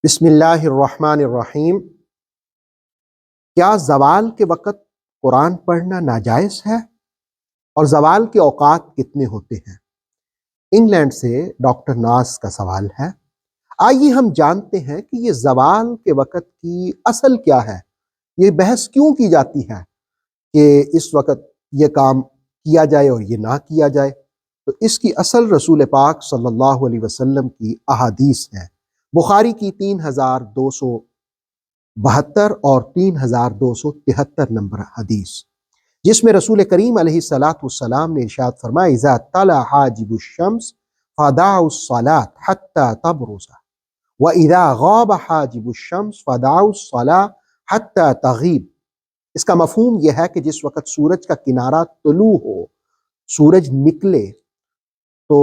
بسم اللہ الرحمن الرحیم۔ کیا زوال کے وقت قرآن پڑھنا ناجائز ہے اور زوال کے اوقات کتنے ہوتے ہیں؟ انگلینڈ سے ڈاکٹر ناز کا سوال ہے۔ آئیے ہم جانتے ہیں کہ یہ زوال کے وقت کی اصل کیا ہے، یہ بحث کیوں کی جاتی ہے کہ اس وقت یہ کام کیا جائے اور یہ نہ کیا جائے۔ تو اس کی اصل رسول پاک صلی اللہ علیہ وسلم کی احادیث ہے۔ بخاری کی 3272 اور 3273 نمبر حدیث، جس میں رسول کریم علیہ السلام نے ارشاد فرمایا: اذا طلع حاجب الشمس فدعوا الصلاة حتى تبرز واذا غاب حاجب الشمس فدعوا الصلاة حتى تغیب۔ اس کا مفہوم یہ ہے کہ جس وقت سورج کا کنارہ طلوع ہو، سورج نکلے، تو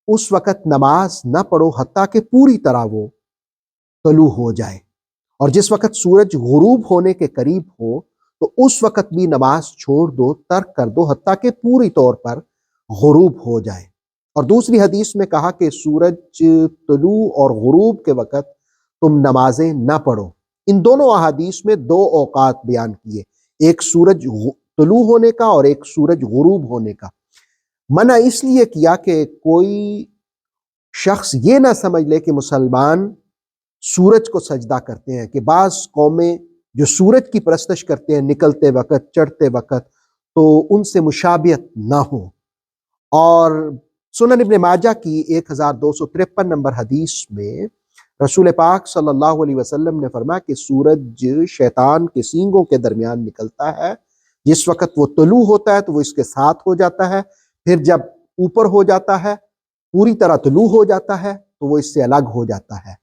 اس وقت نماز نہ پڑھو حتیٰ کہ پوری طرح وہ طلوع ہو جائے، اور جس وقت سورج غروب ہونے کے قریب ہو تو اس وقت بھی نماز چھوڑ دو، ترک کر دو حتیٰ کہ پوری طور پر غروب ہو جائے۔ اور دوسری حدیث میں کہا کہ سورج طلوع اور غروب کے وقت تم نمازیں نہ پڑھو۔ ان دونوں احادیث میں دو اوقات بیان کیے، ایک سورج طلوع ہونے کا اور ایک سورج غروب ہونے کا۔ منع اس لیے کیا کہ کوئی شخص یہ نہ سمجھ لے کہ مسلمان سورج کو سجدہ کرتے ہیں، کہ بعض قومیں جو سورج کی پرستش کرتے ہیں نکلتے وقت، چڑھتے وقت، تو ان سے مشابہت نہ ہو۔ اور سنن ابن ماجہ کی 1253 نمبر حدیث میں رسول پاک صلی اللہ علیہ وسلم نے فرمایا کہ سورج شیطان کے سینگوں کے درمیان نکلتا ہے، جس وقت وہ طلوع ہوتا ہے تو وہ اس کے ساتھ ہو جاتا ہے، پھر جب اوپر ہو جاتا ہے، پوری طرح طلوع ہو جاتا ہے، تو وہ اس سے الگ ہو جاتا ہے۔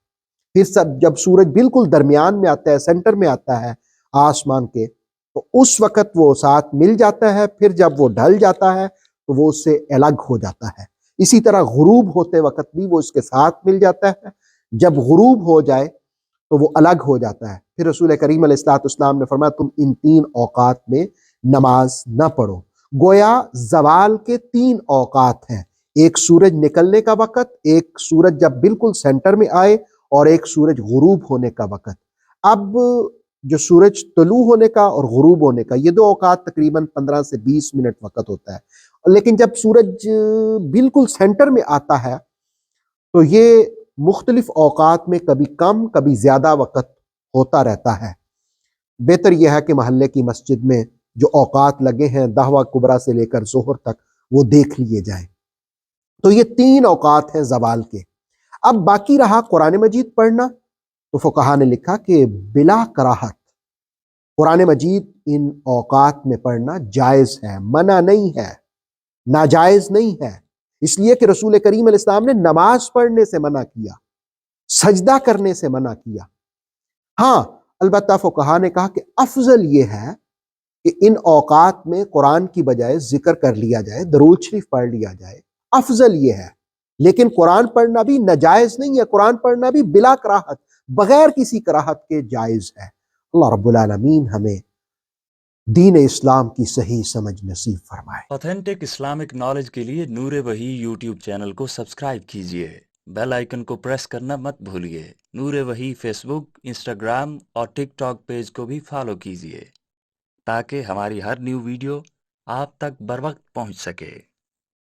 پھر جب سورج بالکل درمیان میں آتا ہے، سینٹر میں آتا ہے آسمان کے، تو اس وقت وہ ساتھ مل جاتا ہے، پھر جب وہ ڈھل جاتا ہے تو وہ اس سے الگ ہو جاتا ہے۔ اسی طرح غروب ہوتے وقت بھی وہ اس کے ساتھ مل جاتا ہے، جب غروب ہو جائے تو وہ الگ ہو جاتا ہے۔ پھر رسول کریم علیہ السلام نے فرمایا تم ان 3 اوقات میں نماز نہ پڑھو۔ گویا زوال کے 3 اوقات ہیں، ایک سورج نکلنے کا وقت، ایک سورج جب بالکل سینٹر میں آئے، اور ایک سورج غروب ہونے کا وقت۔ اب جو سورج طلوع ہونے کا اور غروب ہونے کا، یہ 2 اوقات تقریباً 15 سے 20 منٹ وقت ہوتا ہے، لیکن جب سورج بالکل سینٹر میں آتا ہے تو یہ مختلف اوقات میں کبھی کم کبھی زیادہ وقت ہوتا رہتا ہے۔ بہتر یہ ہے کہ محلے کی مسجد میں جو اوقات لگے ہیں دہوہ کبریٰ سے لے کر ظہر تک، وہ دیکھ لیے جائیں۔ تو یہ 3 اوقات ہیں زوال کے۔ اب باقی رہا قرآن مجید پڑھنا، تو فقہا نے لکھا کہ بلا کراہت قرآن مجید ان اوقات میں پڑھنا جائز ہے، منع نہیں ہے، ناجائز نہیں ہے، اس لیے کہ رسول کریم علیہ السلام نے نماز پڑھنے سے منع کیا، سجدہ کرنے سے منع کیا۔ ہاں البتہ فقہا نے کہا کہ افضل یہ ہے کہ ان اوقات میں قرآن کی بجائے ذکر کر لیا جائے، درود شریف پڑھ لیا جائے، افضل یہ ہے۔ لیکن قرآن پڑھنا بھی ناجائز نہیں ہے، قرآن پڑھنا بھی بلا کراہت، بغیر کسی کراہت کے جائز ہے۔ اللہ رب العالمین ہمیں دین اسلام کی صحیح سمجھ نصیب فرمائے۔ آتھینٹک اسلامک نالج کے لیے نور وحی یوٹیوب چینل کو سبسکرائب کیجئے، بیل آئیکن کو پریس کرنا مت بھولیے۔ نور وحی فیس بک، انسٹاگرام اور ٹک ٹاک پیج کو بھی فالو کیجئے تاکہ ہماری ہر نیو ویڈیو آپ تک بر وقت پہنچ سکے۔